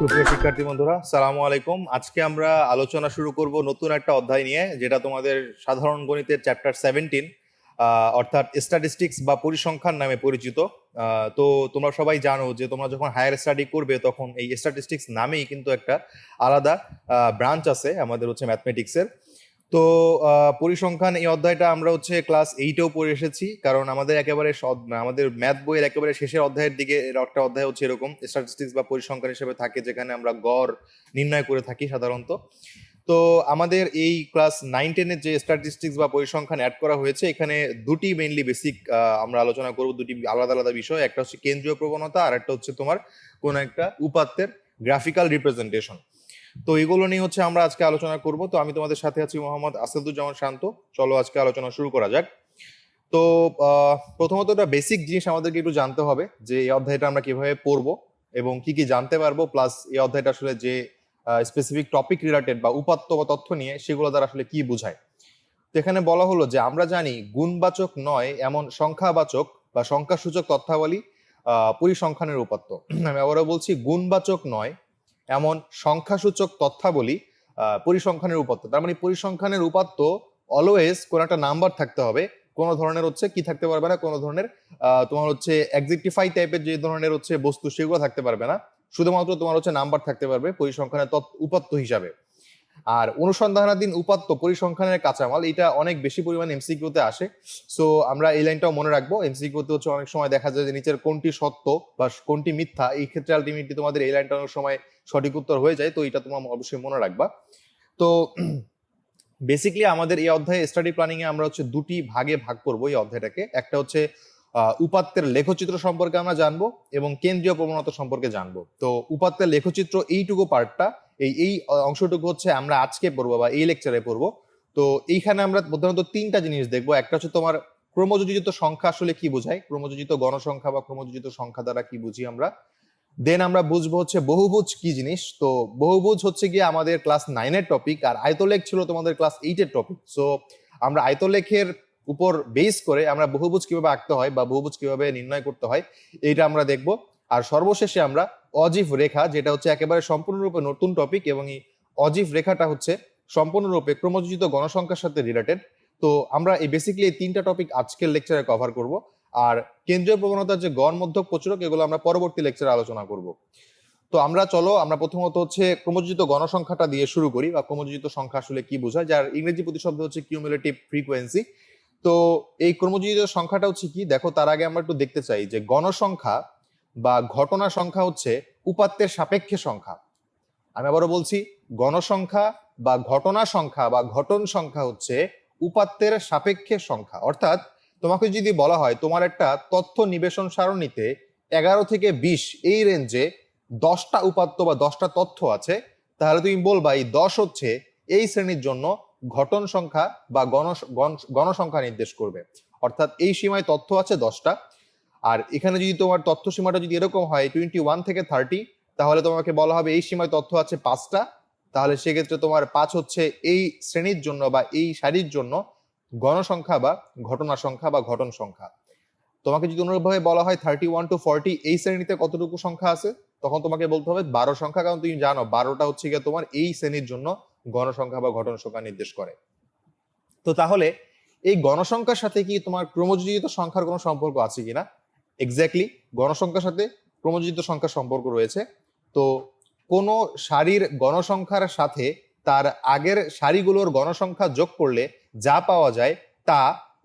সুপ্রিয় শিক্ষার্থী বন্ধুরা, সালামু আলাইকুম। আজকে আমরা আলোচনা শুরু করব নতুন একটা অধ্যায় নিয়ে, যেটা তোমাদের সাধারণ গণিতের চ্যাপ্টার 17, অর্থাৎ স্ট্যাটিস্টিক্স বা পরিসংখ্যান নামে পরিচিত। তো তোমরা সবাই জানো যে তোমরা যখন হায়ার স্টাডি করবে তখন এই স্ট্যাটিস্টিক্স নামেই কিন্তু একটা আলাদা ব্রাঞ্চ আছে আমাদের ম্যাথমেটিক্সের। তো পরিসংখ্যান এই অধ্যায়টা আমরা ক্লাস 8-এও পড়ে এসেছি, কারণ আমাদের একেবারে আমাদের ম্যাথ বইয়ের একেবারে শেষের অধ্যায়ের দিকে একটা অধ্যায় এরকম স্ট্যাটিস্টিক্স বা পরিসংখ্যান হিসেবে থাকে, যেখানে আমরা গড় নির্ণয় করে থাকি সাধারণত। তো আমাদের এই ক্লাস 9-10-এর যে স্ট্যাটিস্টিক্স বা পরিসংখ্যান অ্যাড করা হয়েছে, এখানে দুটি মেইনলি বেসিক আমরা আলোচনা করব, দুটি আলাদা আলাদা বিষয়। একটা হচ্ছে কেন্দ্রীয় প্রবণতা, আর একটা হচ্ছে তোমার কোন একটা উপাত্তের গ্রাফিক্যাল রিপ্রেজেন্টেশন। তো এগুলো নিয়ে আমরা আজকে আলোচনা করব। তো আমি তোমাদের সাথে আছি মোহাম্মদ আসাদুজ্জামান শান্ত। চলো আজকে আলোচনা শুরু করা যাক। তো প্রথমত একটা বেসিক জিনিস আমাদেরকে একটু জানতে হবে যে এই অধ্যায়টা আমরা কিভাবে পড়বো এবং কি কি জানতে পারবো, প্লাস এই অধ্যায়টা আসলে যে স্পেসিফিক টপিক রিলেটেড বা উপাত্ত বা তথ্য নিয়ে সেগুলো দ্বারা আসলে কি বোঝায়। তো এখানে বলা হলো যে আমরা জানি গুণবাচক নয় এমন সংখ্যাবাচক বা সংখ্যাসূচক তথ্যাবলী পরিসংখ্যানের উপাত্ত। আমি আবারও বলছি, গুণবাচক নয় এমন সংখ্যাসূচক তথ্যাবলী পরিসংখ্যানের উপাত্ত। তার মানে পরিসংখ্যানের উপাত্ত অলওয়েজ কোন একটা নাম্বার থাকতে হবে, কোনো ধরনের কি থাকতে পারবে না, কোনো ধরনের তোমার এক্সিকিউটিফাই টাইপের যে ধরনের বস্তু সেগুলো থাকতে পারবে না। শুধুমাত্র তোমার নাম্বার থাকতে পারবে পরিসংখ্যানের উপাত্ত হিসাবে। আর অনুসন্ধানাধীন উপাত্ত পরিসংখ্যানের কাঁচামাল, এটা অনেক বেশি পরিমাণ এমসিকিউতে আসে। সো আমরা এই লাইনটাও মনে রাখবো। এমসিকিউতে অনেক সময় দেখা যায় যে নিচের কোনটি সত্য বা কোনটি মিথ্যা, এই ক্ষেত্রে আলটিমেটলি তোমাদের এই লাইনটা অনেক সময় সঠিক উত্তর হয়ে যায়। তো এটা তোমরা অবশ্যই মনে রাখবা। তো বেসিক্যালি আমাদের এই অধ্যায়ে স্টাডি প্ল্যানিং এ আমরা দুটি ভাগে ভাগ করবো এই অধ্যায়টাকে। একটা উপাত্তের লেখচিত্র সম্পর্কে আমরা জানবো এবং কেন্দ্রীয় প্রবণতা সম্পর্কে জানবো। তো উপাত্তের লেখচিত্র এইটুকু পার্টটা, এই অংশটুকু আমরা আজকে পড়বো বা এই লেকচারে পড়বো। তো এইখানে আমরা প্রধানত তিনটা জিনিস দেখবো। একটা তোমার ক্রমযোজিত সংখ্যা আসলে কি বোঝায়, ক্রমযোজিত গণসংখ্যা বা ক্রমযোজিত সংখ্যা দ্বারা কি বুঝি আমরা। দেন আমরা বুঝবো বহুভুজ কি জিনিস। তো বহুভুজ গিয়ে আমাদের ক্লাস 9-এর টপিক, আর আয়তলেখ ছিল তোমাদের ক্লাস 8-এর টপিক। সো আমরা আয়তলেখের উপর বেস করে আমরা বহুভুজ কিভাবে আঁকতে হয় বা বহুভুজ কিভাবে নির্ণয় করতে হয় এইটা আমরা দেখব। আর সর্বশেষে আমরা অজীব রেখা, যেটা একেবারে সম্পূর্ণরূপে নতুন টপিক, এবং এই অজীব রেখাটা সম্পূর্ণরূপে ক্রমযোজিত গণসংখ্যার সাথে রিলেটেড। তো আমরা এই বেসিক্যালি এই তিনটা টপিক আজকের লেকচারে কভার করব। আর কেন্দ্রীয় প্রবণতার যে গড় মধ্যক প্রচুরক, এগুলো আমরা পরবর্তী লেকচারে আলোচনা করব। তো চলো আমরা প্রথমত ক্রমযোজিত গণসংখ্যাটা দিয়ে শুরু করি, বা ক্রমযোজিত সংখ্যা আসলে কি বোঝায়, যার ইংরেজি প্রতিশব্দ কিউমুলেটিভ ফ্রিকোয়েন্সি। তো এই ক্রমযোজিত সংখ্যাটা কি, দেখো তার আগে আমরা একটু দেখতে চাই যে গণসংখ্যা বা ঘটনা সংখ্যা উপাত্তের সাপেক্ষে সংখ্যা। আমি আবারও বলছি, গণসংখ্যা বা ঘটনা সংখ্যা বা ঘটন সংখ্যা উপাত্তের সাপেক্ষে সংখ্যা। অর্থাৎ তোমাকে যদি বলা হয় তোমার একটা তথ্য নিবেশন সারণীতে 11 থেকে 20 এই রেঞ্জে 10টা উপাত্ত বা 10টা তথ্য আছে, তাহলে তুমি বলবা এই 10 এই শ্রেণীর জন্য ঘটন সংখ্যা বা গণসংখ্যা নির্দেশ করবে। অর্থাৎ এই সীমায় তথ্য আছে 10টা। আর এখানে যদি তোমার তথ্য সীমাটা যদি এরকম হয় 21 থেকে 30, তাহলে তোমাকে বলা হবে এই সীমায় তথ্য আছে 5টা। তাহলে সেক্ষেত্রে তোমার 5 এই শ্রেণীর জন্য বা এই সারির জন্য গণসংখ্যা বা ঘটনা সংখ্যা বা ঘটন সংখ্যা। তোমাকে যদি অনুরূপভাবে বলা হয় 31 to 40 এই শ্রেণীতে কতটুকু সংখ্যা আছে, তখন তোমাকে বলতে হবে 12 সংখ্যা, কারণ তুমি জানো 12টা গিয়ে তোমার এই শ্রেণীর জন্য গণসংখ্যা বা ঘটন সংখ্যা নির্দেশ করে। তো তাহলে এই গণসংখ্যার সাথে কি তোমার ক্রমযোজিত সংখ্যার কোনো সম্পর্ক আছে কিনা? এক্স্যাক্টলি, গণসংখ্যার সাথে ক্রমযোজিত সংখ্যার সম্পর্ক রয়েছে। তো কোন সারির গণসংখ্যার সাথে তার আগের সারিগুলোর গণসংখ্যা যোগ করলে যা পাওয়া যায় তা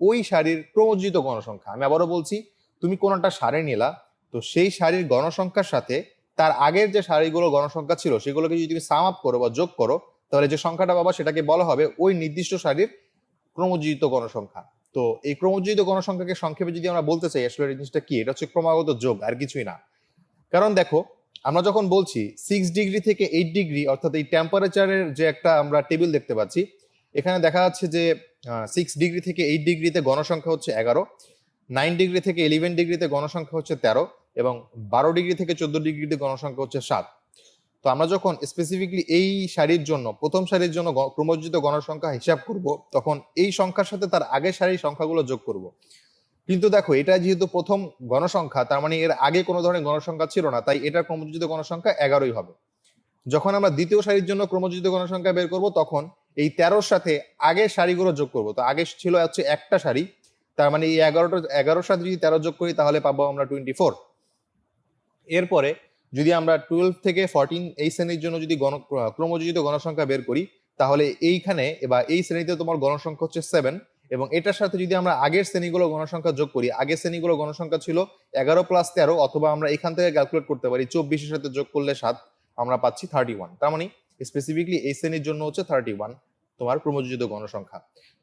ওই সারির ক্রমযোজিত গণসংখ্যা। আমি আবারও বলছি, তুমি কোন একটা সারি নিলা, তো সেই সারির গণসংখ্যার সাথে তার আগের যে সারিগুলো গণসংখ্যা ছিল সেগুলোকে যদি তুমি সাম আপ করো বা যোগ করো, তাহলে যে সংখ্যাটা পাবা সেটাকে বলা হবে ওই নির্দিষ্ট সারির ক্রমযোজিত গণসংখ্যা। তো এই ক্রমযোজিত গণসংখ্যাকে সংক্ষেপে যদি আমরা বলতে চাই, আসলে এই জিনিসটা কি, এটা ক্রমাগত যোগ, আর কিছুই না। কারণ দেখো, আমরা যখন বলছি 6 ডিগ্রি থেকে 8 ডিগ্রি, অর্থাৎ এই টেম্পারেচারের যে একটা আমরা টেবিল দেখতে পাচ্ছি, এখানে দেখা যাচ্ছে যে 6 ডিগ্রি থেকে 8 ডিগ্রিতে গণসংখ্যা 11, 9 ডিগ্রি থেকে 11 ডিগ্রিতে গণসংখ্যা 13, এবং 12 ডিগ্রি থেকে 14 ডিগ্রিতে গণসংখ্যা 7। তো আমরা যখন স্পেসিফিকলি এই সারির জন্য, প্রথম সারির জন্য ক্রমযোজিত গণসংখ্যা হিসাব করব, তখন এই সংখ্যার সাথে তার আগের সারির সংখ্যাগুলো যোগ করব। কিন্তু দেখো, এটা যেহেতু প্রথম গণসংখ্যা, তার মানে এর আগে কোনো ধরনের গণসংখ্যা ছিল না, তাই এটার ক্রমযোজিত গণসংখ্যা 11ই হবে। যখন আমরা দ্বিতীয় সারির জন্য ক্রমযোজিত গণসংখ্যা বের করব তখন এই 13-র সাথে আগের সারিগুলো যোগ করব। তো আগে ছিল হচ্ছে একটা সারি, তার মানে এই 11-র সাথে যদি 13 যোগ করি তাহলে পাবো আমরা 24। এরপরে যদি আমরা 12 থেকে 14 এই শ্রেণীর জন্য যদি ক্রমযোজিত গণসংখ্যা বের করি তাহলে এইখানে বা এই শ্রেণীতে তোমার গণসংখ্যা হচ্ছে 7, এবং এটার সাথে যদি আমরা আগের শ্রেণীগুলো গণসংখ্যা যোগ করি, আগের শ্রেণীগুলো গণসংখ্যা ছিল 11 + 13, অথবা আমরা এখান থেকে ক্যালকুলেট করতে পারি 24-এর সাথে যোগ করলে 7, আমরা পাচ্ছি 31। তার মানে স্পেসিফিকলি এই শ্রেণীর জন্য হচ্ছে 31 তোমার ক্রমযোজিত গণসংখ্যা।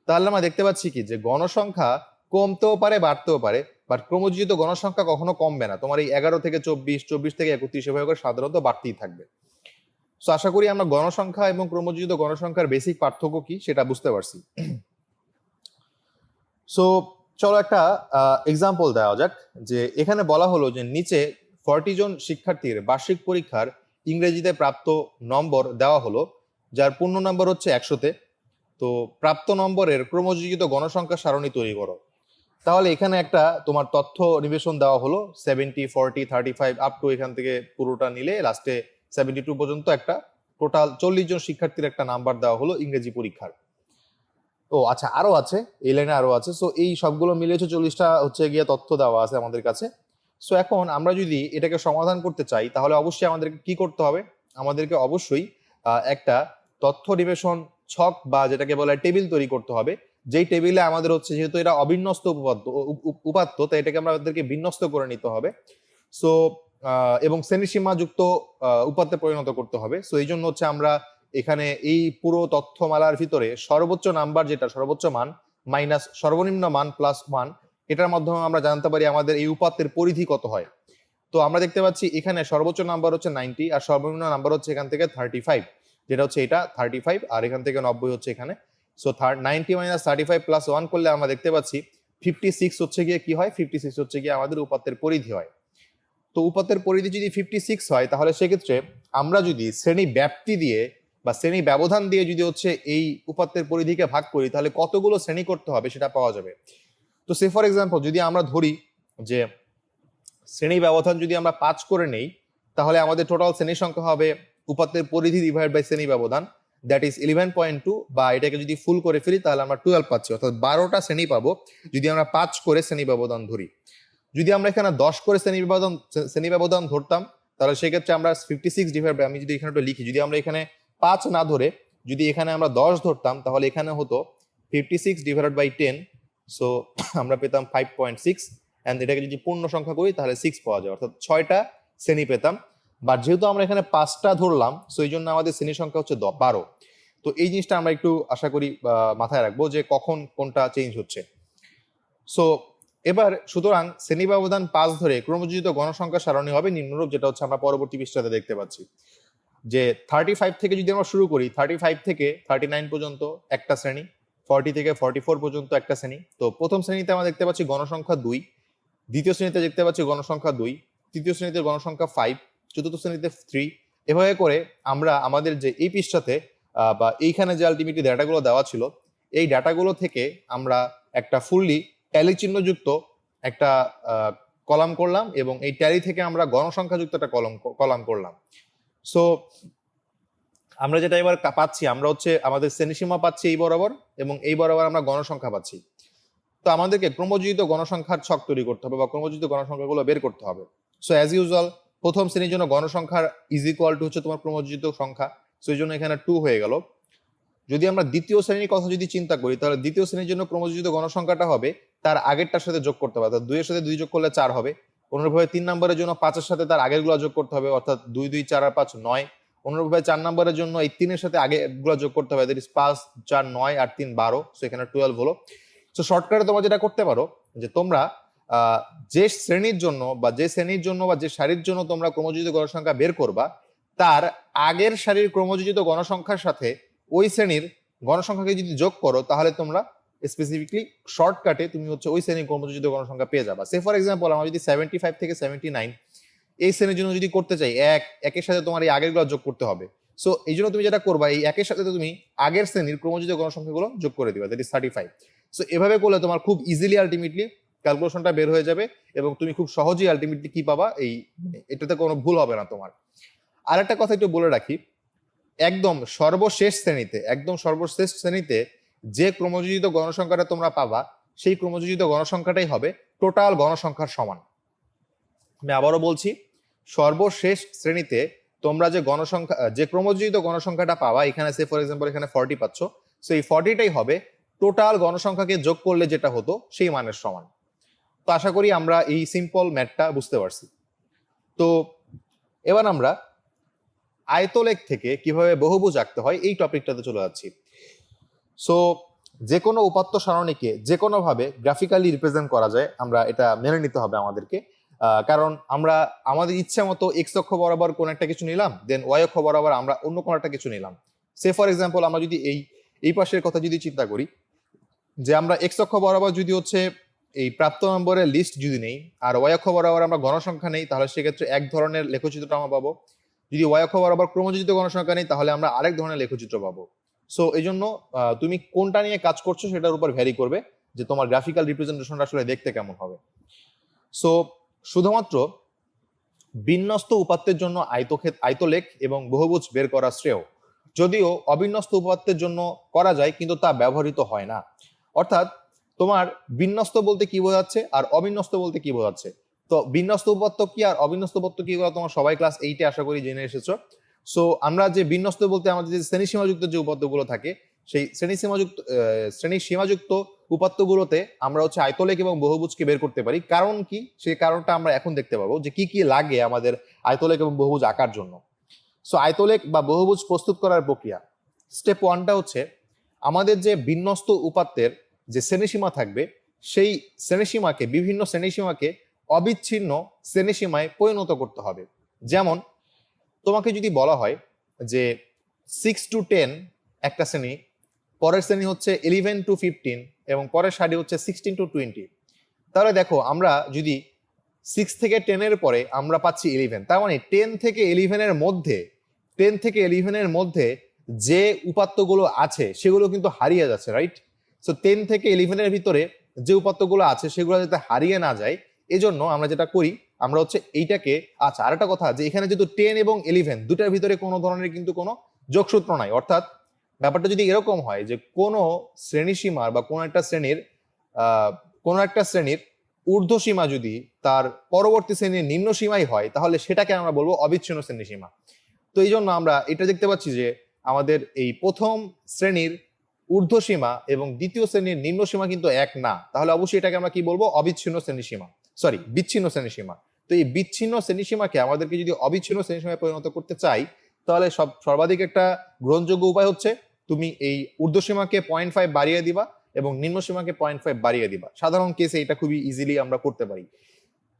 তাহলে আমরা দেখতে পাচ্ছি কি যে গণসংখ্যা কমতেও পারে বাড়তেও পারে, বাট ক্রমযোজিত গণসংখ্যা কখনো কমবে না। তোমার এই 11 থেকে 24, 24 থেকে 31 এভাবে করে সাধারণত বাড়তেই থাকবে। সো আশা করি আমরা গণসংখ্যা এবং ক্রমযোজিত গণসংখ্যার বেসিক পার্থক্য কি সেটা বুঝতে পারছি। সো চলো একটা এক্সাম্পল দেওয়া যাক। যে এখানে বলা হলো যে নিচে 40 জন শিক্ষার্থীর বার্ষিক পরীক্ষার ইংরেজিতে প্রাপ্ত নম্বর দেওয়া হলো, যার পূর্ণ নম্বর হচ্ছে 100-তে। তো প্রাপ্ত নম্বরের ক্রমযোজিত গণসংখ্যা সারণী তৈরি করো। তাহলে এখানে একটা তোমার তথ্য নিবেশন দেওয়া হলো 70, 40, 35 আপ টু এখান থেকে পুরোটা নিলে লাস্টে 72 পর্যন্ত একটা টোটাল 40 জন শিক্ষার্থীর একটা নাম্বার দেওয়া হলো ইংরেজি পরীক্ষার। ও আচ্ছা, আরো আছে, এই লাইনে আরো আছে। সো এই সবগুলো মিলে 40টা হচ্ছে গিয়ে তথ্য দেওয়া আছে আমাদের কাছে। সো এখন আমরা যদি এটাকে সমাধান করতে চাই তাহলে অবশ্যই আমাদেরকে কি করতে হবে? আমাদেরকে অবশ্যই একটা তথ্য নিবেশন ছক বা যেটাকে বলে টেবিল তৈরি করতে হবে, যেই টেবিলে আমাদের হচ্ছে যেহেতু এটা অবিন্যস্ত উপাত্ত, তাই এটাকে আমাদেরকে বিন্যস্ত করে নিতে হবে। সো এবং শ্রেণীসীমা যুক্ত উপাত্তে পরিণত করতে হবে। সো এই জন্য হচ্ছে আমরা এখানে এই পুরো তথ্যমালার ভিতরে সর্বোচ্চ নাম্বার, যেটা সর্বোচ্চ মান মাইনাস সর্বনিম্ন মান +1, এটার মাধ্যমে আমরা জানতে পারি আমাদের এই উপাত্তের পরিধি কত হয়। তো আমরা দেখতে পাচ্ছি এখানে সর্বোচ্চ নাম্বার হচ্ছে 90 আর সর্বনিম্ন নাম্বার হচ্ছে এখান থেকে 35, যেটা হচ্ছে এটা 35 আর এখান থেকে 90 হচ্ছে এখানে। সো 90 - 35 + 1 করলে আমরা দেখতে পাচ্ছি 56 হচ্ছে গিয়ে কি হয়, 56 হচ্ছে গিয়ে আমাদের উপাত্তের পরিধি হয়। তো উপাত্তের পরিধি যদি 56 হয় তাহলে সেক্ষেত্রে আমরা যদি শ্রেণী ব্যাপ্তি দিয়ে বা শ্রেণী ব্যবধান দিয়ে যদি হচ্ছে এই উপাত্তের পরিধিকে ভাগ করি তাহলে কতগুলো শ্রেণী করতে হবে সেটা পাওয়া যাবে। তো সে ফর এক্সাম্পল যদি আমরা ধরি যে শ্রেণী ব্যবধান যদি আমরা 5 করে নেই তাহলে আমাদের টোটাল শ্রেণী সংখ্যা হবে উপাত্তের পরিধি ডিভাইড বাই শ্রেণী ব্যবধান, দ্যাট ইজ 11.2, বা এটাকে যদি ফুল করে ফেলি তাহলে আমরা 12 পাচ্ছি, অর্থাৎ 12টা শ্রেণী পাবো যদি আমরা 5 করে শ্রেণী ব্যবধান ধরি। যদি আমরা এখানে 10 করে শ্রেণী ব্যবধান ধরতাম তাহলে সেক্ষেত্রে আমরা 56 ডিভাইড বাই, আমি যদি এখানে একটু লিখি, যদি আমরা এখানে 5 না ধরে যদি এখানে আমরা 10 ধরতাম তাহলে এখানে হতো 56 ডিভাইডেড বাই 10, সো আমরা পেতাম 5.6, এন্ড এটাকে যদি পূর্ণ সংখ্যা করি তাহলে 6 পাওয়া যায়, অর্থাৎ 6টা শ্রেণী পেতাম। বাট যেহেতু আমরা এখানে 5টা ধরলাম সো এই জন্য আমাদের শ্রেণী সংখ্যা হচ্ছে 12। তো এই জিনিসটা আমরা একটু আশা করি মাথায় রাখবো যে কখন কোনটা চেঞ্জ হচ্ছে। সো এবার সুতরাং শ্রেণী ব্যবধান 5 ধরে ক্রমযোজিত গণসংখ্যা সারণী হবে নিম্নরূপ, যেটা হচ্ছে আমরা পরবর্তী পৃষ্ঠাতে দেখতে পাচ্ছি। যে 35 থেকে যদি আমরা শুরু করি, 35 থেকে 39 পর্যন্ত একটা শ্রেণী, 40 থেকে 44 পর্যন্ত একটা শ্রেণী। তো প্রথম শ্রেণীতে আমরা দেখতে পাচ্ছি গণসংখ্যা 2, দ্বিতীয় শ্রেণীতে দেখতে পাচ্ছি গণসংখ্যা 2, তৃতীয় শ্রেণীতে গণসংখ্যা 5, চতুর্থ শ্রেণীতে 3। এভাবে করে আমরা আমাদের যে এই পৃষ্ঠাতে বা এইখানে যে আলটিমেটলি ডাটাগুলো দেওয়া ছিল এই ডাটাগুলো থেকে আমরা একটা ফুললি ট্যালি চিহ্নযুক্ত একটা কলাম করলাম, এবং এই ট্যালি থেকে আমরা গণসংখ্যাযুক্ত একটা কলাম করলাম। সো আমরা যেটা এবার পাচ্ছি, আমরা হচ্ছে আমাদের শ্রেণীসীমা পাচ্ছি এই বরাবর, এবং এই বরাবর আমরা গণসংখ্যা পাচ্ছি। তো আমাদেরকে ক্রমযোজিত গণসংখ্যার ছক তৈরি করতে হবে বা ক্রমযোজিত গণসংখ্যাগুলো বের করতে হবে। সো অ্যাজ ইউজুয়াল প্রথম শ্রেণীর জন্য গণসংখ্যার ইজ ইকুয়াল টু হচ্ছে তোমার ক্রমযোজিত সংখ্যা, সো এই জন্য এখানে 2 হয়ে গেল। যদি আমরা দ্বিতীয় শ্রেণীর কথা যদি চিন্তা করি তাহলে দ্বিতীয় শ্রেণীর জন্য ক্রমযোজিত গণসংখ্যাটা হবে তার আগেরটার সাথে যোগ করতে হবে, অর্থাৎ 2 এর সাথে 2 যোগ করলে 4 হবে। অনুরূপভাবে 3 নম্বরের জন্য 5 এর সাথে তার আগেরগুলো যোগ করতে হবে, অর্থাৎ 2 2 4 আর 5 9। অনুরূপভাবে 4 নম্বরের জন্য এই 3 এর সাথে আগেরগুলো যোগ করতে হবে, দ্যাট ইজ 5 4 9 আর 3 12, সো এখানে 12 হলো। সো শর্টকাটে তোমরা যেটা করতে পারো যে তোমরা যে শ্রেণীর জন্য বা যে সারির জন্য তোমরা ক্রমযোজিত গণসংখ্যা বের করবা তার আগের সারির ক্রমযোজিত গণসংখ্যার সাথে ওই শ্রেণীর গণসংখ্যাকে যদি যোগ করো তাহলে তোমরা স্পেসিফিকলি শর্টকাটে তুমি হচ্ছে ওই শ্রেণীর ক্রমযোজিত গণসংখ্যা পেয়ে যাবা। সে ফর এক্সাম্পল আমরা যদি 75 থেকে 79 এই শ্রেণীর জন্য যদি করতে চাই, একের সাথে তোমার এই আগেরগুলো যোগ করতে হবে। সো এই জন্য তুমি যেটা করবা, এই একের সাথে তুমি আগের শ্রেণীর ক্রমযোজিত গণসংখ্যাগুলো যোগ করে দিবা, দ্যাট ইজ 35। সো এভাবে করলে তোমার খুব ইজিলি আলটিমেটলি ক্যালকুলেশনটা বের হয়ে যাবে, এবং তুমি খুব সহজেই আলটিমেটলি কি পাবা, এটাতে কোনো ভুল হবে না তোমার। আরেকটা কথা একটু বলে রাখি, একদম সর্বশেষ শ্রেণীতে যে ক্রমযোজিত গণসংখ্যাটা তোমরা পাবা সেই ক্রমযোজিত গণসংখ্যাটাই হবে টোটাল গণসংখ্যার সমান। আমি আবারও বলছি, সর্বশেষ শ্রেণীতে তোমরা যে ক্রমযোজিত গণসংখ্যাটা পাবা, এখানে সে ফর এক্সাম্পল এখানে 40 পাচ্ছ, সো এই 40টাই হবে টোটাল গণসংখ্যাকে যোগ করলে যেটা হতো সেই মানের সমান। তো আশা করি আমরা এই সিম্পল ম্যাথটা বুঝতে পারছি। তো এবার আমরা আয়তলেখ থেকে কিভাবে বহুভুজ আঁকতে হয় এই টপিকটাতে চলে যাচ্ছি। সো যে কোনো উপাত্ত সারণীকে যে কোনো ভাবে গ্রাফিক্যালি রিপ্রেজেন্ট করা যায়, আমরা এটা মেনে নিতে হবে আমাদেরকে। কারণ আমরা আমাদের ইচ্ছা মতো এক্স অক্ষ বরাবর কোন একটা কিছু নিলাম, দেন ওয়াই অক্ষ বরাবর আমরা অন্য কোনো একটা কিছু নিলাম। সে ফর এক্সাম্পল আমরা যদি এই পাশের কথা যদি চিন্তা করি, যে আমরা এক্স অক্ষ বরাবর যদি হচ্ছে এই প্রাপ্ত নম্বরের লিস্ট যদি নেই, আর ওয়াই অক্ষ বরাবর আমরা গণসংখ্যা নেই, তাহলে সেক্ষেত্রে এক ধরনের লেখচিত্র আমরা পাবো। যদি ওয়াই অক্ষ বরাবর ক্রমযোজিত গণসংখ্যা নেই, তাহলে আমরা আরেক ধরনের লেখচিত্র পাবো। সো এই জন্য তুমি কোনটা নিয়ে কাজ করছো সেটার উপর ভ্যারি করবে যে তোমার গ্রাফিক্যাল রিপ্রেজেন্টেশনটা আসলে দেখতে কেমন হবে। সো শুধুমাত্র বিন্যস্ত উপাত্তের জন্য আয়তলেখ এবং বহুভুজ বের করা শ্রেয়, যদিও অবিন্যস্ত উপাত্তের জন্য করা যায় কিন্তু তা ব্যবহৃত হয় না। অর্থাৎ তোমার বিন্যস্ত বলতে কি বোঝাচ্ছে আর অবিন্যস্ত বলতে কি বোঝাচ্ছে। তো বিন্যস্ত উপাত্ত কি আর অবিন্যস্ত উপাত্ত কি, তোমার সবাই ক্লাস 8-এ আশা করি জেনে এসেছো। সো আমরা যে বিন্যস্ত বলতে আমাদের যে শ্রেণী সীমাযুক্ত যে উপাত্তগুলো থাকে, সেই শ্রেণী সীমাযুক্ত উপাত্তগুলোতে আমরা হচ্ছে আয়তলেখ এবং বহুভুজকে বের করতে পারি। কারণ কি, সেই কারণটা আমরা এখন দেখতে পাবো যে কি কি লাগে আমাদের আয়তলেখ এবং বহুভুজ আঁকার জন্য। সো আয়তলেখ বা বহুভুজ প্রস্তুত করার প্রক্রিয়া, স্টেপ 1টা হচ্ছে আমাদের যে বিন্যস্ত উপাত্তের যে শ্রেণীসীমা থাকবে, সেই শ্রেণীসীমাকে বিভিন্ন শ্রেণীসীমাকে অবিচ্ছিন্ন শ্রেণীসীমায় পরিণত করতে হবে। যেমন তোমাকে যদি বলা হয় যে 6 to 10 একটা শ্রেণী, পরের শ্রেণী হচ্ছে 11 to 15 এবং পরের সারি হচ্ছে 16 to 20, তাহলে দেখো আমরা যদি 6 থেকে 10-এর পরে আমরা পাচ্ছি 11, তার মানে 10 থেকে 11-এর মধ্যে যে উপাত্তগুলো আছে সেগুলো কিন্তু হারিয়ে যাচ্ছে, রাইট? সো 10 থেকে 11-এর ভিতরে যে উপাত্তগুলো আছে সেগুলো যাতে হারিয়ে না যায়, এজন্য আমরা যেটা করি আমরা হচ্ছে এইটাকে, আচ্ছা আরেকটা কথা, যে এখানে যেহেতু 10 এবং 11 দুটার ভিতরে কোনো ধরনের কিন্তু কোনো যোগসূত্র নাই, অর্থাৎ ব্যাপারটা যদি এরকম হয় যে কোনো শ্রেণীসীমার বা কোনো একটা শ্রেণীর ঊর্ধ্বসীমা যদি তার পরবর্তী শ্রেণীর নিম্ন সীমাই হয়, তাহলে সেটাকে আমরা বলবো অবিচ্ছিন্ন শ্রেণীসীমা। তো এই জন্য আমরা এটা দেখতে পাচ্ছি যে আমাদের এই প্রথম শ্রেণীর ঊর্ধ্বসীমা এবং দ্বিতীয় শ্রেণীর নিম্ন সীমা কিন্তু এক না, তাহলে অবশ্যই এটাকে আমরা কি বলবো, বিচ্ছিন্ন শ্রেণীসীমা। তো এই বিচ্ছিন্ন শ্রেণীসীমাকে আমাদেরকে যদি অবিচ্ছিন্ন শ্রেণীসীমায় পরিণত করতে চাই, তাহলে সর্বাধিক একটা গ্রহণযোগ্য উপায় হচ্ছে তুমি এই ঊর্ধ্বসীমাকে 0.5 বাড়িয়ে দিবা এবং নিম্ন সীমাকে 0.5 বাড়িয়ে দিবা। সাধারণ কেসে এটা খুবই ইজিলি আমরা করতে পারি।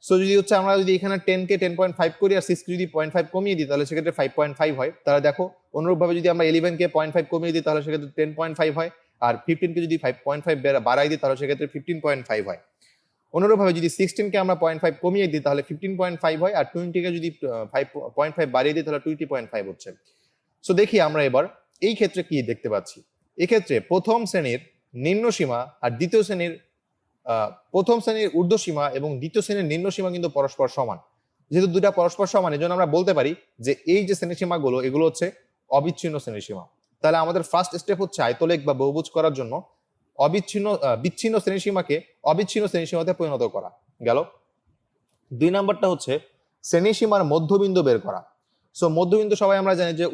সো যদি হচ্ছে আমরা যদি এখানে 10-কে 10.5 করি আর 6-কে যদি 0.5 কমিয়ে দিই, তাহলে সেক্ষেত্রে 5.5 হয়। তাহলে দেখো অনুরূপভাবে যদি আমরা 11-কে 0.5 কমিয়ে দিই, তাহলে সেক্ষেত্রে 10.5 হয়। আর 15-কে যদি 5.5 বাড়াই দিই, তাহলে সেক্ষেত্রে 15.5 হয়। অনুরূপভাবে যদি 16-কে আমরা 0.5 কমিয়ে দিই, তাহলে 15.5 হয়। আর 20-কে যদি 5.5 বাড়িয়ে দিই, তাহলে 20.5 হচ্ছে। সো দেখি আমরা এবার এই ক্ষেত্রে কি দেখতে পাচ্ছি। এক্ষেত্রে প্রথম শ্রেণীর নিম্ন সীমা আর প্রথম শ্রেণীর ঊর্ধ্বসীমা এবং দ্বিতীয় শ্রেণীর নিম্ন সীমা কিন্তু পরস্পর সমান। যেহেতু দুটা পরস্পর সমান, এই জন্য আমরা বলতে পারি যে এই যে শ্রেণীসীমাগুলো এগুলো হচ্ছে অবিচ্ছিন্ন শ্রেণীসীমা। তাহলে আমাদের ফার্স্ট স্টেপ হচ্ছে আয়তলেখ বা বহুভুজ করার জন্য বিচ্ছিন্ন শ্রেণীসীমাকে অবিচ্ছিন্ন শ্রেণীসীমাতে পরিণত করা গেল। 2 নাম্বারটা হচ্ছে শ্রেণীসীমার মধ্যবিন্দু বের করা। সো মধ্যবিন্দু সবাই আমরা জানি যে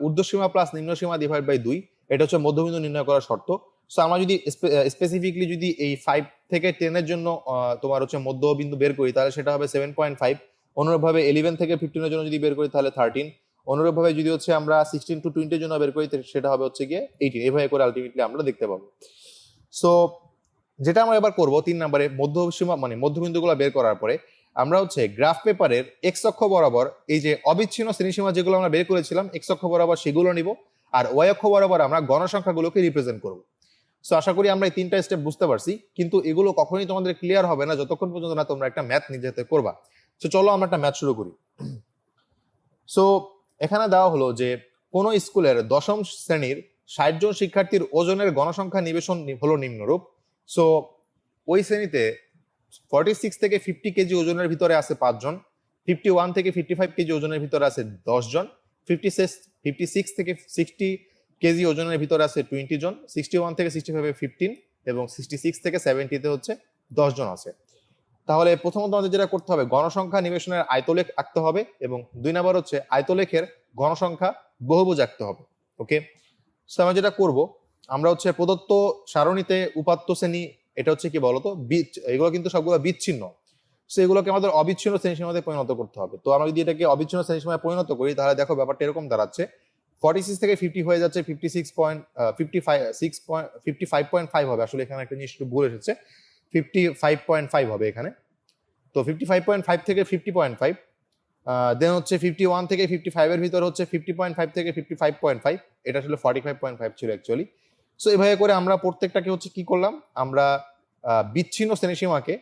ঊর্ধ্বসীমা প্লাস নিম্নসীমা ডিভাইড বাই 2, এটা হচ্ছে মধ্যবিন্দু নির্ণয় করার শর্ত। সো আমরা যদি স্পেসিফিকলি যদি এই 5 থেকে 10-এর জন্য তোমার হচ্ছে মধ্যবিন্দু বের করি, তাহলে সেটা হবে 7.5। অনুরূপভাবে 11 থেকে 15-এর জন্য যদি বের করি তাহলে 13। অনুরূপভাবে যদি হচ্ছে আমরা 16 to 20-এর জন্য বের করি, সেটা হবে হচ্ছে গিয়ে 18। এভাবে করে আলটিমেটলি আমরা দেখতে পাবো। সো যেটা আমরা এবার করবো 3 নম্বরে মধ্যবিন্দুগুলো বের করার পরে আমরা হচ্ছে গ্রাফ পেপারের এক্স অক্ষ বরাবর এই যে অবিচ্ছিন্ন শ্রেণীসীমা যেগুলো আমরা বের করেছিলাম এক্স অক্ষ বরাবর সেগুলো নিব, আর ওয়াই অক্ষ বরাবর আমরা গণসংখ্যাগুলোকে রিপ্রেজেন্ট করব। সো আশা করি আমরা এই 3টা স্টেপ বুঝতে পারছি, কিন্তু এগুলো কখনোই তোমাদের ক্লিয়ার হবে না যতক্ষণ পর্যন্ত না তোমরা একটা ম্যাথ নিজে হাতে করবা। সো চলো আমরা একটা ম্যাথ শুরু করি। সো এখানে দেওয়া হলো যে কোন স্কুলের 10ম শ্রেণীর 60 জন শিক্ষার্থীর ওজনের গণসংখ্যা নিবেশন হলো নিম্নরূপ। সো ওই শ্রেণীতে 46 থেকে 50 কেজি ওজনের ভিতরে আছে 5 জন, 51 থেকে 55 কেজি ওজনের ভিতরে আছে 10 জন, 56 থেকে 60 কেজি ওজনের ভিতরে আছে 20 জন, 61 থেকে 65 15 এবং 66 থেকে 70-তে হচ্ছে 10 জন আছে। তাহলে প্রথমত আমাদের যেটা করতে হবে, গণসংখ্যা নিবেশনের আয়তলেখ আঁকতে হবে, এবং 2 নাম্বার হচ্ছে আয়তলেখের গণসংখ্যা বহুভুজ আঁকতে হবে। ওকে, সো আমরা যেটা করব, আমরা হচ্ছে প্রদত্ত সারণীতে উপাত্ত শ্রেণী, এটা হচ্ছে কি বলতো, এগুলো কিন্তু সবগুলো বিচ্ছিন্ন, সো এগুলোকে আমাদের অবিচ্ছিন্ন শ্রেণীসীমাতে পরিণত করতে হবে। তো আমরা যদি এটাকে অবিচ্ছিন্ন শ্রেণীসীমায় পরিণত করি, তাহলে দেখো ব্যাপারটা এরকম দাঁড়াচ্ছে, 46 থেকে 50 হয়ে যাচ্ছে 55.5 হবে। আসলে এখানে একটা জিনিস ভুল এসেছে, 55.5 হবে এখানে। তো 55.5 থেকে 50.5, দেন হচ্ছে 51 থেকে 55 এর ভিতর হচ্ছে 50.5 থেকে 55.5, এটা আসলে 45.5 ছিল অ্যাকচুয়ালি। সো এভাবে করে আমরা প্রত্যেকটাকে হচ্ছে কি করলাম, আমরা বিচ্ছিন্ন শ্রেণীসীমাকে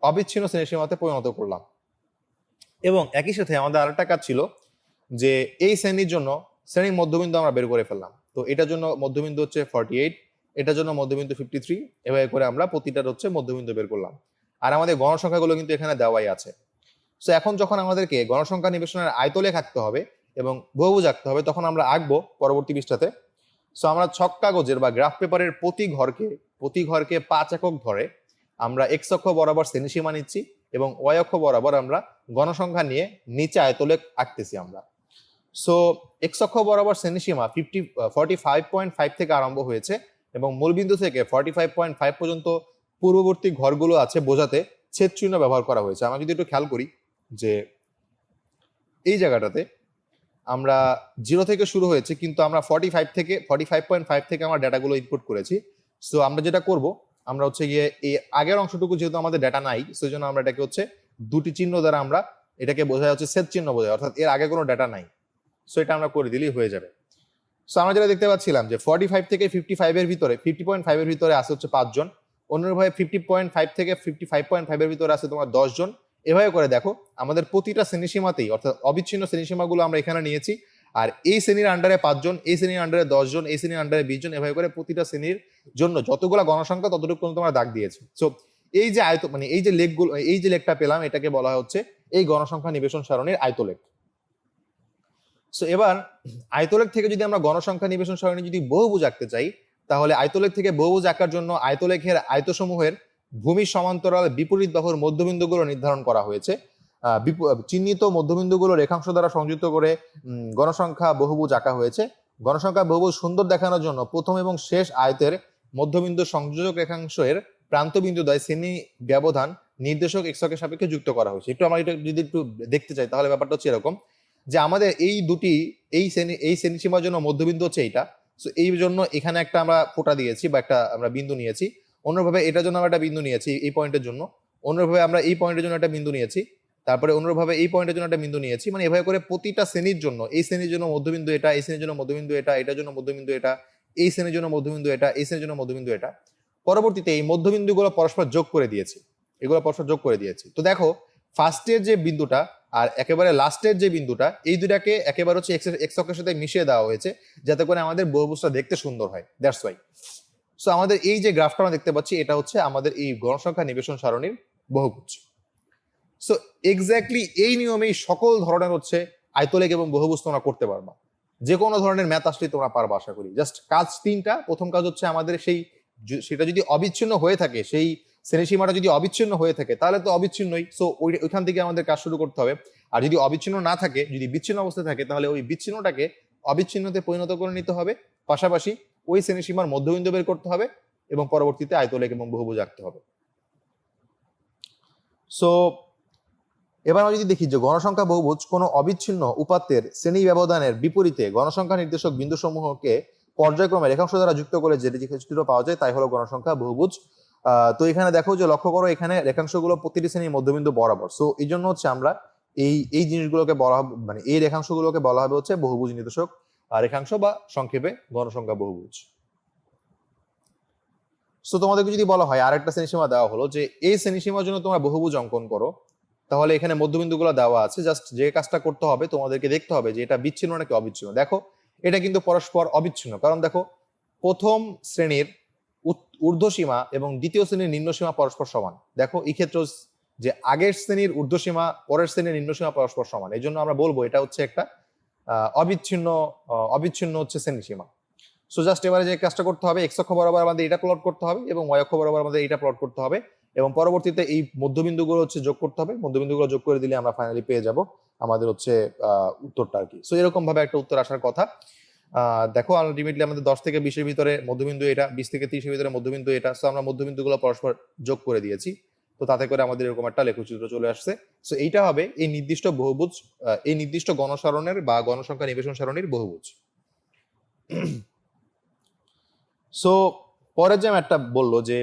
অবিচ্ছিন্ন শ্রেণীসীমাতে পরিণত করলাম। এবং একই সাথে আমাদের আরেকটা কাজ ছিল যে এই শ্রেণীর জন্য শ্রেণীর মধ্যবিন্দু আমরা বের করে ফেললাম। তো এটার জন্য মধ্যবিন্দু হচ্ছে 48, এটার জন্য মধ্যবিন্দু 53, এভাবে করে আমরা প্রতিটার হচ্ছে মধ্যবিন্দু বের করলাম। আর আমাদের গণসংখ্যাগুলো কিন্তু এখানে দেওয়াই আছে। সো এখন যখন আমাদেরকে গণসংখ্যা নিবেশনের আয়তলেখ আঁকতে হবে এবং বহুভুজ আঁকতে হবে, তখন আমরা আঁকবো পরবর্তী পৃষ্ঠাতে। সো আমরা ছক কাগজের বা গ্রাফ পেপারের প্রতি ঘরকে 5 একক ধরে আমরা এক্স অক্ষ বরাবর শ্রেণীসীমা নিচ্ছি এবং ওয়াই অক্ষ বরাবর আমরা গণসংখ্যা নিয়ে নিচে আয়তলেখ আঁকতেছি আমরা। সো এক্স অক্ষ বরাবর শ্রেণীসীমা 45.5 থেকে আরম্ভ হয়েছে এবং মূলবিন্দু থেকে 45.5 পর্যন্ত পূর্ববর্তী ঘরগুলো আছে বোঝাতে ছেদ চিহ্ন ব্যবহার করা হয়েছে। আমরা যদি একটু খেয়াল করি যে এই জায়গাটাতে আমরা 0 থেকে শুরু হয়েছে, কিন্তু আমরা 45.5 থেকে আমরা ডেটাগুলো ইনপুট করেছি। সো আমরা যেটা করব, আমরা হচ্ছে গিয়ে এই আগের অংশটুকু যেহেতু আমাদের ডেটা নাই, সেই জন্য আমরা এটাকে হচ্ছে দুটি চিহ্ন দ্বারা আমরা এটাকে বোঝায় হচ্ছে ছেদ চিহ্ন বোঝায়, অর্থাৎ এর আগে কোনো ডেটা নাই। সো এটা আমরা করে দিলেই হয়ে যাবে। সো আমরা যেটা দেখতে পাচ্ছিলাম যে 45 থেকে 55 এর ভিতরে 50.5 এর ভিতরে আছে হচ্ছে 5 জন, অন্যভাবে 50.5 থেকে 55.5 এর ভিতরে আছে তোমার 10 জন। এভাবে করে দেখো আমাদের প্রতিটা শ্রেণীসীমাতেই, অর্থাৎ অবিচ্ছিন্ন শ্রেণীসীমাগুলো আমরা এখানে নিয়েছি, আর এই শ্রেণীর আন্ডারে 5 জন, এই শ্রেণীর আন্ডারে 10 জন, এই শ্রেণীর আন্ডারে 20 জন, এভাবে করে প্রতিটা শ্রেণীর জন্য যতগুলো গণসংখ্যা ততটুকু পর্যন্ত আমরা দাগ দিয়েছি। সো এই যে মানে এই যে লেখগুলো, এই যে লেখটা পেলাম, এটাকে বলা হচ্ছে এই গণসংখ্যা নিবেশন সারণীর আয়তলেখ। সো এবার আয়তলেখ থেকে যদি আমরা গণসংখ্যা নিবেশন সারণী যদি বহুভুজ আঁকতে চাই, তাহলে আয়তলেখ থেকে বহুভুজ আঁকার জন্য আয়তলেখের আয়তসমূহের ভূমির সমান্তরাল বিপরীত বাহুর মধ্যবিন্দুগুলো নির্ধারণ করা হয়েছে। চিহ্নিত মধ্যবিন্দুগুলো রেখাংশ দ্বারা সংযুক্ত করে গণসংখ্যা বহুভুজ আঁকা হয়েছে। গণসংখ্যা বহুভুজ সুন্দর দেখানোর জন্য প্রথম এবং শেষ আয়তের মধ্যবিন্দু সংযোজক রেখাংশের প্রান্তবিন্দু দ্বয় শ্রেণী ব্যবধান নির্দেশক এক্সকের সাপেক্ষে যুক্ত করা হয়েছে। একটু আমরা এটা যদি একটু দেখতে চাই, তাহলে ব্যাপারটা হচ্ছে এরকম যে আমাদের এই দুটি এই শ্রেণীসীমার জন্য মধ্যবিন্দু হচ্ছে এইটা। সো এই জন্য এখানে একটা আমরা ফোঁটা দিয়েছি বা একটা আমরা বিন্দু নিয়েছি। অন্যভাবে এটার জন্য আমরা একটা বিন্দু নিয়েছি এই পয়েন্টের জন্য, অন্যভাবে আমরা এই পয়েন্টের জন্য একটা বিন্দু নিয়েছি, তারপরে অন্যভাবে এই পয়েন্টের জন্য একটা বিন্দু নিয়েছি। মানে এভাবে করে প্রতিটা শ্রেণীর জন্য, এই শ্রেণীর জন্য মধ্যবিন্দু এটা, এই শ্রেণীর জন্য মধ্যবিন্দু এটা, এটার জন্য মধ্যবিন্দু এটা, এই শ্রেণীর জন্য মধ্যবিন্দু এটা, এই শ্রেণীর জন্য মধ্যবিন্দু এটা। পরবর্তীতে এই মধ্যবিন্দুগুলো পরস্পর যোগ করে দিয়েছি, এগুলো পরস্পর যোগ করে দিয়েছি। তো দেখো ফার্স্টের যে বিন্দুটা আর একেবারে লাস্টের যে বিন্দুটা, এই দুটাকে একেবারে হচ্ছে এক্স অক্ষের সাথে মিশিয়ে দেওয়া হয়েছে যাতে করে আমাদের বহুভুজটা দেখতে সুন্দর হয়। That's why. সো আমাদের এই যে গ্রাফটা আমরা দেখতে পাচ্ছি, এটা হচ্ছে আমাদের এই গণসংখ্যা নিবেশন সারণীর বহুভুজ। সো এক্স্যাক্টলি এই নিয়মেই সকল ধরনের হচ্ছে আয়তলেখ এবং বহুভুজ তোমরা করতে পারবা। যে কোনো ধরনের ম্যাথ আসলেই তোমরা পারবা আশা করি। জাস্ট কাজ তিনটা। প্রথম কাজ হচ্ছে আমাদের সেটা যদি অবিচ্ছিন্ন হয়ে থাকে, সেই শ্রেণীসীমাটা যদি অবিচ্ছিন্ন হয়ে থাকে, তাহলে তো অবিচ্ছিন্নই। সো ওইখান থেকে আমাদের কাজ শুরু করতে হবে। আর যদি অবিচ্ছিন্ন না থাকে, যদি বিচ্ছিন্ন অবস্থায় থাকে, তাহলে ওই বিচ্ছিন্নটাকে অবিচ্ছিন্নতে পরিণত করে নিতে হবে। পাশাপাশি ওই শ্রেণীসীমার মধ্যবিন্দু বের করতে হবে এবং পরবর্তীতে আয়তলেখ এবং বহুভুজ আঁকতে হবে। সো এবার আমরা যদি দেখি যে গণসংখ্যা বহুভুজ কোনো অবিচ্ছিন্ন উপাত্তের শ্রেণী ব্যবধানের বিপরীতে গণসংখ্যা নির্দেশক বিন্দুসমূহকে পর্যায়ক্রমে রেখাংশ দ্বারা যুক্ত করে যেটি চিত্র পাওয়া যায় তাই হলো গণসংখ্যা বহুভুজ। তো এখানে দেখো যে লক্ষ্য করো, এখানে রেখাংশগুলো প্রতিটি শ্রেণীর মধ্যবিন্দু বরাবর। সো এই জন্য হচ্ছে আমরা এই জিনিসগুলোকে বলা হবে, মানে এই রেখাংশগুলোকে বলা হবে হচ্ছে বহুভুজ নির্দেশক রেখাংশ বা সংক্ষেপে গণসংখ্যা বহুভুজ। সো তোমাদেরকে যদি বলা হয় আরেকটা শ্রেণীসীমা দেওয়া হলো যে এই শ্রেণীসীমার জন্য তোমরা বহুভুজ অঙ্কন করো, তাহলে এখানে মধ্যবিন্দুগুলো দেওয়া আছে। জাস্ট যে কাজটা করতে হবে, তোমাদেরকে দেখতে হবে যে এটা বিচ্ছিন্ন নাকি অবিচ্ছিন্ন। দেখো এটা কিন্তু পরস্পর অবিচ্ছিন্ন, কারণ দেখো প্রথম শ্রেণীর ঊর্ধ্বসীমা এবং দ্বিতীয় শ্রেণীর নিম্নসীমা পরস্পর সমান। দেখো এই ক্ষেত্রে যে আগের শ্রেণীর ঊর্ধ্বসীমা পরের শ্রেণীর নিম্নসীমা পরস্পর সমান, এই জন্য আমরা বলবো এটা হচ্ছে একটা অবিচ্ছিন্ন অবিচ্ছিন্ন হচ্ছে শ্রেণীসীমা। সো জাস্ট এবারে যে কাজটা করতে হবে, এক্স অক্ষ বরাবর আমাদের এটা প্লট করতে হবে এবং ওয়াই অক্ষ বরাবর আমাদের এটা প্লট করতে হবে এবং পরবর্তীতে এই মধ্যবিন্দুগুলো হচ্ছে যোগ করতে হবে। মধ্যবিন্দুগুলো যোগ করে দিলে আমরা ফাইনালি পেয়ে যাব আমাদের হচ্ছে উত্তরটা আর কি। সো এরকম ভাবে একটা উত্তর আসার কথা। দেখো আলটিমেটলি আমাদের 10 থেকে 20 এর ভিতরে মধ্যবিন্দু এটা, 20 থেকে 30 এর ভিতরে মধ্যবিন্দু এটা। সো আমরা মধ্যবিন্দুগুলো পরস্পর যোগ করে দিয়েছি, তো তাতে করে আমাদের এরকম একটা লেখচিত্র চলে আসছে। সো এইটা হবে এই নির্দিষ্ট বহুভুজ, এই নির্দিষ্ট গণসারণের বা গণসংখ্যা নিবেশন সারণীর বহুভুজ। সো পরের যে ম্যাথটা বললো যে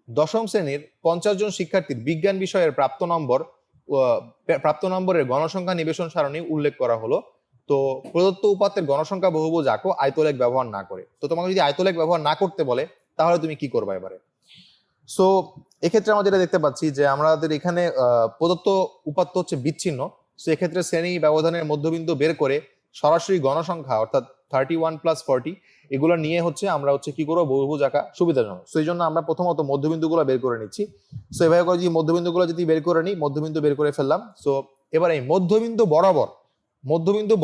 দশম শ্রেণীর 50 জন শিক্ষার্থীর বিজ্ঞান বিষয়ের প্রাপ্ত নম্বরের গণসংখ্যা নিবেশন সারণী উল্লেখ করা হলো। তো প্রদত্ত উপাত্তের গণসংখ্যা বহুভুজ আঁকো আয়তলেখ ব্যবহার না করে। তো তোমাকে যদি আয়তলেখ ব্যবহার না করতে বলে তাহলে তুমি কি করবে এবারে? সো এক্ষেত্রে আমরা যেটা দেখতে পাচ্ছি যে আমাদের এখানে প্রদত্ত উপাত্ত হচ্ছে বিচ্ছিন্ন। সো এক্ষেত্রে শ্রেণী ব্যবধানের মধ্যবিন্দু বের করে সরাসরি গণসংখ্যা অর্থাৎ 31 + 40 এগুলো নিয়ে হচ্ছে আমরা হচ্ছে কি করবো, বহুভুজ আঁকা সুবিধাজনক। সো এই জন্য আমরা প্রথমত মধ্যবিন্দুগুলো বের করে নিচ্ছি। সো এভাবে করে যদি মধ্যবিন্দুগুলো যদি বের করে নিই, মধ্যবিন্দু বের করে ফেললাম। সো এবার এই মধ্যবিন্দু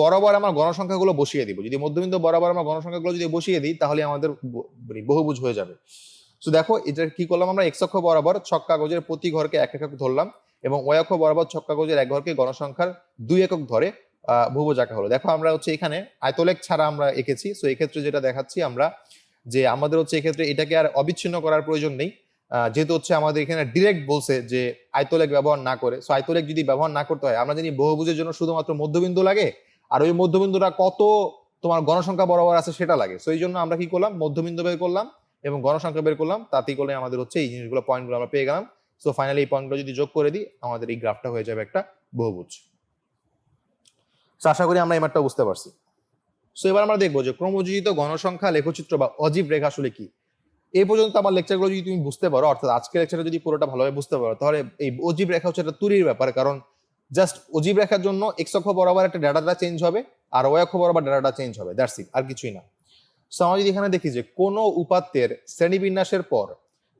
বরাবর আমার গণসংখ্যাগুলো বসিয়ে দিব। যদি মধ্যবিন্দু বরাবর আমার গণসংখ্যাগুলো যদি বসিয়ে দিই তাহলে আমাদের বহুভুজ হয়ে যাবে। সো দেখো এটা কি করলাম, আমরা এক্স অক্ষ বরাবর ছক কাগজের প্রতি ঘরকে 1 একক ধরলাম এবং ওয়াই অক্ষ বরাবর ছক কাগজের এক ঘরকে গণসংখ্যার 2 একক ধরে বহুভুজ আঁকা হলো। দেখো আমরা হচ্ছে এখানে আয়তলেখ ছাড়া আমরা এঁকেছি। সো এক্ষেত্রে যেটা দেখাচ্ছি আমরা যে আমাদের হচ্ছে এক্ষেত্রে এটাকে আর অবিচ্ছিন্ন করার প্রয়োজন নেই, যেহেতু হচ্ছে আমাদের এখানে ডিরেক্ট বলছে যে আয়তলেখ ব্যবহার না করে। সো আয়তলেখ যদি ব্যবহার না করতে হয়, আমরা জানি বহুভুজের জন্য শুধুমাত্র মধ্যবিন্দু লাগে আর ওই মধ্যবিন্দুটা কত তোমার গণসংখ্যা বরাবর আছে সেটা লাগে। সো এই জন্য আমরা কি করলাম, মধ্যবিন্দু বের করলাম এবং গণসংখ্যা বের করলাম, তাতেই করে আমাদের হচ্ছে এই জিনিসগুলো পয়েন্টগুলো আমরা পেয়ে গেলাম। সো ফাইনালি এই পয়েন্টগুলো যদি যোগ করে দিই আমাদের এই গ্রাফটা হয়ে যাবে একটা বহুভুজ। আশা করি আমরা এই ম্যাথটা বুঝতে পারছি। সো এবার আমরা দেখবো যে ক্রমযোজিত গণসংখ্যা লেখচিত্র বা অজীব রেখা আসলে কি। এই পর্যন্ত আমার লেকচারগুলো যদি তুমি বুঝতে পারো, অর্থাৎ আজকের লেকচারটা যদি পুরোটা ভালোভাবে বুঝতে পারো, তাহলে এই অজীব রেখা হচ্ছে একটা তুরির ব্যাপার। কারণ জাস্ট অজীব রেখার জন্য এক্স অক্ষ বরাবর একটা ডাটাটা চেঞ্জ হবে আর ওয়াই অক্ষ বরাবর ডাটাটা চেঞ্জ হবে, দ্যাটস ইট, আর কিছুই না। সো আমরা যদি এখানে দেখি যে কোনো উপাত্তের শ্রেণীবিন্যাসের পর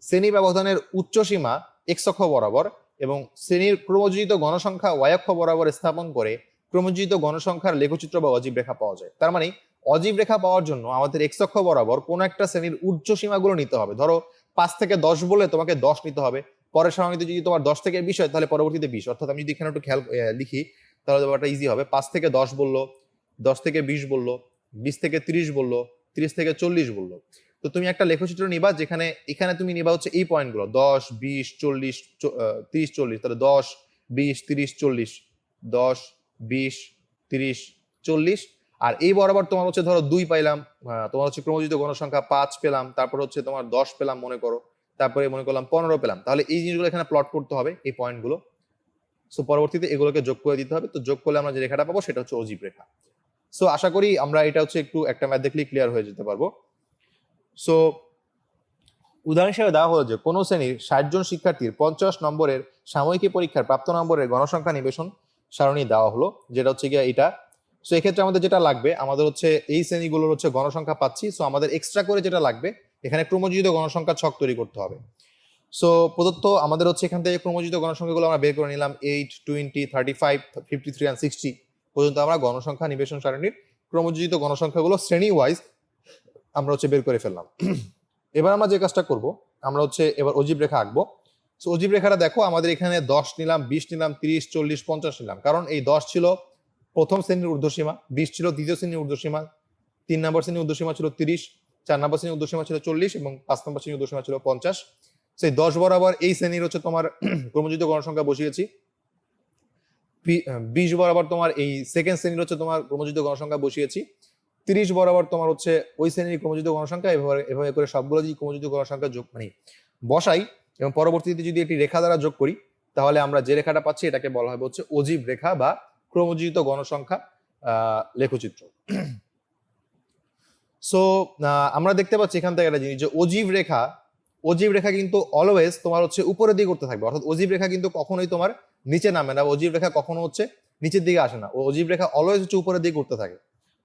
শ্রেণী ব্যবধানের উচ্চ সীমা এক্স অক্ষ বরাবর এবং শ্রেণীর ক্রমযোজিত গণসংখ্যা ওয়াই অক্ষ বরাবর স্থাপন করে ক্রমযোজিত গণসংখ্যার লেখচিত্র বা অজীব রেখা পাওয়া যায়। তার মানে অজীব রেখা পাওয়ার জন্য আমাদের এক্স অক্ষ বরাবর কোন একটা শ্রেণীর উচ্চ সীমাগুলো নিতে হবে। ধরো 5 থেকে 10 বলে তোমাকে 10 নিতে হবে, পরের সারণীতে যদি তোমার 10 থেকে 20 হয় তাহলে পরবর্তীতে 20। অর্থাৎ আমি যদি এখানে একটু খেয়াল লিখি তাহলে ব্যাপারটা ইজি হবে। 5 থেকে 10 বললো, 10 থেকে 20 বললো, 20 থেকে 30 বললো, 30 থেকে 40 বললো। তো তুমি একটা লেখচিত্র নিবা যেখানে এখানে তুমি নিবা হচ্ছে এই পয়েন্টগুলো 10, 20, 40, 30, 40। তাহলে 10, 20, 30, 40, 10, 20, 30, 40। আর এই বরাবর তোমার হচ্ছে ধরো 2 পাইলাম, তোমার হচ্ছে ক্রমযোজিত গণসংখ্যা 5 পেলাম, তারপর হচ্ছে তোমার 10 পেলাম মনে করো, তারপরে মনে করলাম 15 পেলাম। তাহলে এই জিনিসগুলো এখানে প্লট করতে হবে, এই পয়েন্টগুলো। সো পরবর্তীতে এগুলোকে যোগ করে দিতে হবে। তো যোগ করলে আমরা যে রেখাটা পাবো সেটা হচ্ছে অজীব রেখা। সো আশা করি আমরা এটা হচ্ছে একটু একটা ম্যাথ দেখলেই ক্লিয়ার হয়ে যেতে পারবো। সো উদাহরণ হিসেবে দেওয়া হলো যে কোনো শ্রেণীর 60 জন শিক্ষার্থীর 50 নম্বরের সাময়িকী পরীক্ষার প্রাপ্ত নম্বরের গণসংখ্যা নিবেশন সারণী দেওয়া হলো, যেটা হচ্ছে গিয়ে এটা। সো এক্ষেত্রে আমাদের যেটা লাগবে, আমাদের হচ্ছে এই শ্রেণীগুলোর হচ্ছে গণসংখ্যা পাচ্ছি। সো আমাদের এক্সট্রা করে যেটা লাগবে এখানে ক্রমযোজিত গণসংখ্যা ছক তৈরি করতে হবে। সো প্রদত্ত আমাদের হচ্ছে এখান থেকে ক্রমযোজিত গণসংখ্যাগুলো আমরা বের করে নিলাম 8, 20, 35, 53 and 60 পর্যন্ত আমরা গণসংখ্যা নিবেশন সারণীর ক্রমযোজিত গণসংখ্যাগুলো শ্রেণী ওয়াইজ আমরা হচ্ছে বের করে ফেললাম। এবার আমরা যে কাজটা করব, আমরা হচ্ছে এবার অজীব রেখা আঁকবো। সো অজীব রেখাটা দেখো আমাদের এখানে 10 নিলাম, 20 নিলাম, 30, 40, 50 নিলাম। কারণ এই 10 ছিল প্রথম শ্রেণীর ঊর্ধ্বসীমা, 20 ছিল দ্বিতীয় শ্রেণীর ঊর্ধ্বসীমা, 3 নম্বর শ্রেণীর ঊর্ধ্বসীমা ছিল 30, 4 নম্বর শ্রেণীর ঊর্ধ্বসীমা ছিল 40 এবং 5 নম্বর শ্রেণীর ঊর্ধ্বসীমা ছিল 50। সেই 10 বরাবর এই শ্রেণীর হচ্ছে তোমার ক্রমযোজিত গণসংখ্যা বসিয়েছি। 20 বরাবর তোমার এই সেকেন্ড শ্রেণীর হচ্ছে তোমার ক্রমযোজিত গণসংখ্যা বসিয়েছি। 30 বরাবর তোমার হচ্ছে ওই শ্রেণীর ক্রমযোজিত গণসংখ্যা। এভাবে করে সবগুলো যদি ক্রমযোজিত গণসংখ্যা যোগ বসাই এবং পরবর্তীতে যদি একটি রেখা দ্বারা যোগ করি তাহলে আমরা যে রেখাটা পাচ্ছি এটাকে বলা হবে হচ্ছে অজীব রেখা বা ক্রমযোজিত গণসংখ্যা লেখচিত্র। সো আমরা দেখতে পাচ্ছি এখান থেকে একটা জিনিস যে অজীব রেখা কিন্তু অলওয়েজ তোমার হচ্ছে উপরের দিকে করতে থাকবে। অর্থাৎ অজীব রেখা কিন্তু কখনোই তোমার নিচে নামে না, অজীব রেখা কখনো হচ্ছে নিচের দিকে আসে না। অজীব রেখা অলওয়েজ হচ্ছে উপরের দিকে করতে থাকে।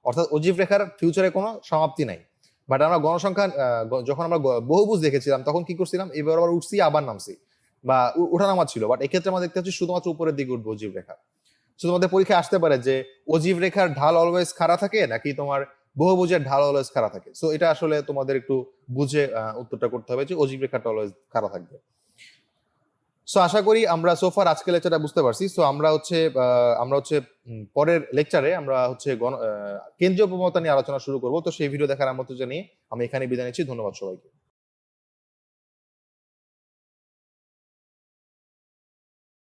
অর্থাৎ অজীব রেখার ফিউচারে কোনো সমাপ্তি নাই। বাট আমরা গণসংখ্যা যখন আমরা বহুভুজ দেখেছিলাম তখন কি করছিলাম, এবার আবার উঠছি আবার নামছি বা ওঠানামা ছিল। বাট এক্ষেত্রে আমরা দেখতে পাচ্ছি শুধুমাত্র উপরের দিকে উঠবে অজীব রেখা। সো তোমাদের পরীক্ষা আসতে পারে যে অজীব রেখার ঢাল অলওয়েজ খাড়া থাকে নাকি তোমার বহুভুজের ঢাল অলওয়েজ খাড়া থাকে। সো এটা আসলে তোমাদের একটু বুঝে উত্তরটা করতে হবে যে অজীব রেখাটা অলওয়েজ খাড়া থাকবে। সো আশা করি আমরা সোফার আজকে লেকচারটা বুঝতে পারছি। সো আমরা হচ্ছে পরের লেকচারে আমরা হচ্ছে কেন্দ্রীয় প্রবণতা নিয়ে আলোচনা শুরু করবো। তো সেই ভিডিও দেখার আমন্ত্রণ জানিয়ে আমি এখানে বিদায় নিচ্ছি। ধন্যবাদ সবাইকে।